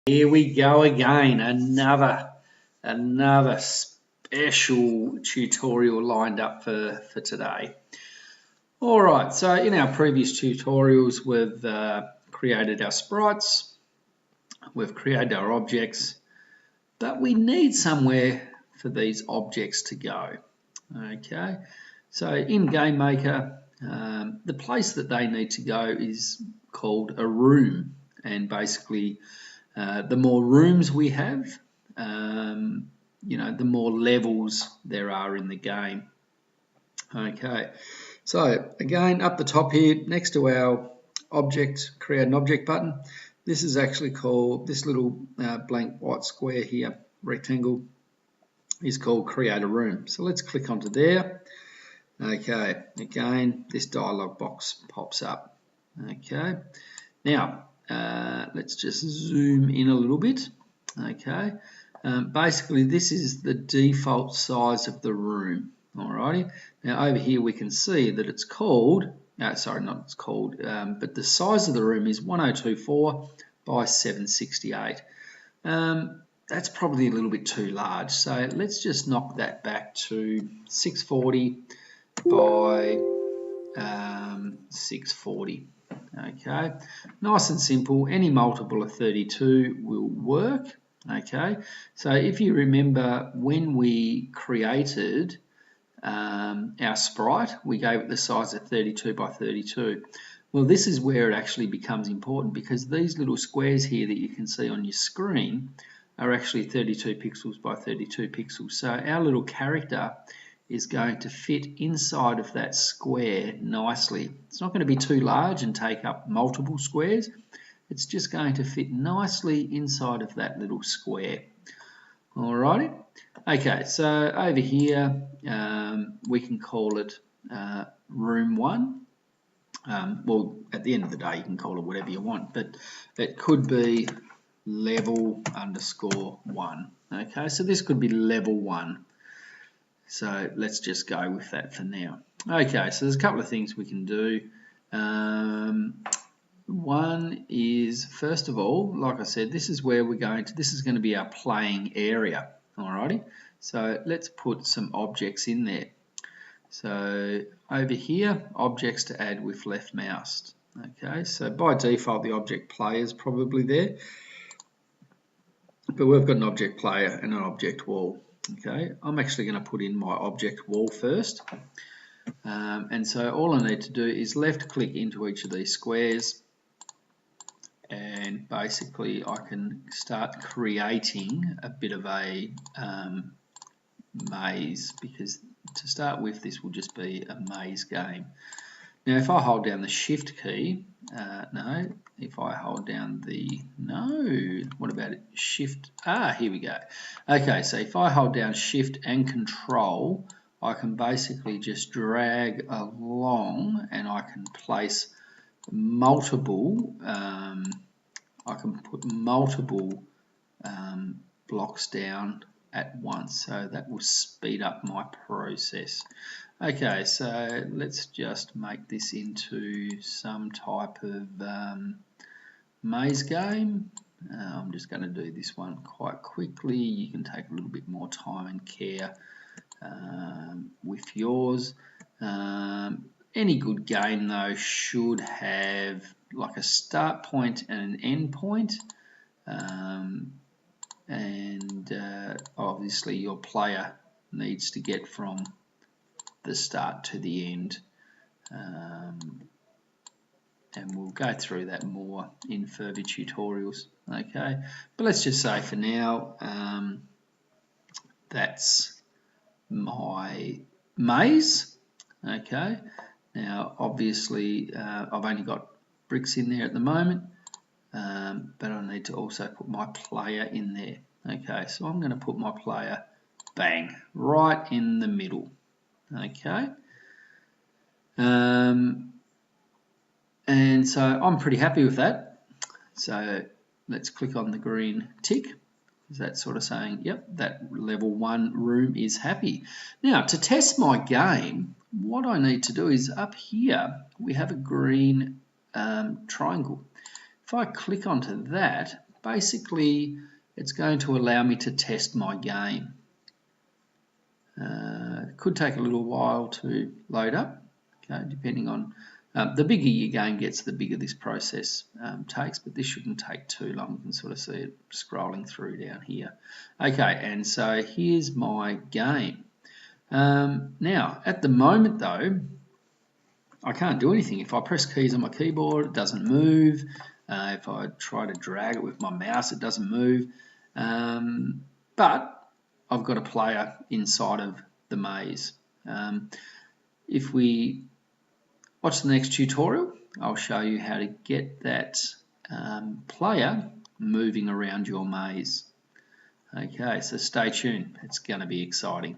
Here we go again, another special tutorial lined up for today. All right, so in our previous tutorials, we've created our sprites, we've created our objects, but we need somewhere for these objects to go. Okay, so in GameMaker, the place that they need to go is called a room, and basically the more rooms we have, the more levels there are in the game. Okay, so again, up the top here, next to our object, create an object button, this is actually called, this little blank white square here, rectangle, is called create a room. So let's click onto there. Okay, again, this dialog box pops up. Okay, now let's just zoom in a little bit. Okay, basically this is the default size of the room. Alrighty, now over here we can see that it's called, but the size of the room is 1024 by 768. That's probably a little bit too large, so let's just knock that back to 640 by 640. Okay, nice and simple. Any multiple of 32 will work. Okay, so if you remember when we created our sprite, we gave it the size of 32 by 32. Well, this is where it actually becomes important, because these little squares here that you can see on your screen are actually 32 pixels by 32 pixels. So our little character is going to fit inside of that square nicely. It's not going to be too large and take up multiple squares. It's just going to fit nicely inside of that little square. Alrighty. Okay, so over here we can call it room 1. Well, at the end of the day you can call it whatever you want, but it could be level _ 1. Okay, so this could be level 1. So let's just go with that for now. Okay, so there's a couple of things we can do. One is, first of all, like I said, this is where we're going to, this is going to be our playing area. Alrighty, so let's put some objects in there. So over here, objects to add with left mouse. Okay, so by default the object player is probably there, but we've got an object player and an object wall. Okay, I'm actually going to put in my object wall first, and so all I need to do is left click into each of these squares, and basically I can start creating a bit of a maze, because to start with this will just be a maze game. Now if I hold down the shift key, if I hold down the, what about it? Shift, here we go. Okay, so if I hold down shift and control, I can basically just drag along and I can place multiple, I can put multiple blocks down at once, so that will speed up my process. Okay, so let's just make this into some type of maze game. I'm just going to do this one quite quickly. You can take a little bit more time and care with yours. Any good game though should have like a start point and an end point, and obviously your player needs to get from the start to the end, and we'll go through that more in further tutorials. Okay, but let's just say for now that's my maze. Okay, now obviously I've only got bricks in there at the moment, but I need to also put my player in there. Okay, so I'm going to put my player, bang, right in the middle. Okay, and so I'm pretty happy with that. So let's click on the green tick. Is that sort of saying, yep, that level 1 room is happy. Now to test my game, what I need to do is up here we have a green triangle. If I click onto that, basically it's going to allow me to test my game. It could take a little while to load up, okay, depending on the bigger your game gets, the bigger this process takes, but this shouldn't take too long. You can sort of see it scrolling through down here. Okay, and so here's my game. Now, at the moment though, I can't do anything. If I press keys on my keyboard, it doesn't move. If I try to drag it with my mouse, it doesn't move. But I've got a player inside of the maze. If we watch the next tutorial, I'll show you how to get that player moving around your maze. Okay, so stay tuned. It's going to be exciting.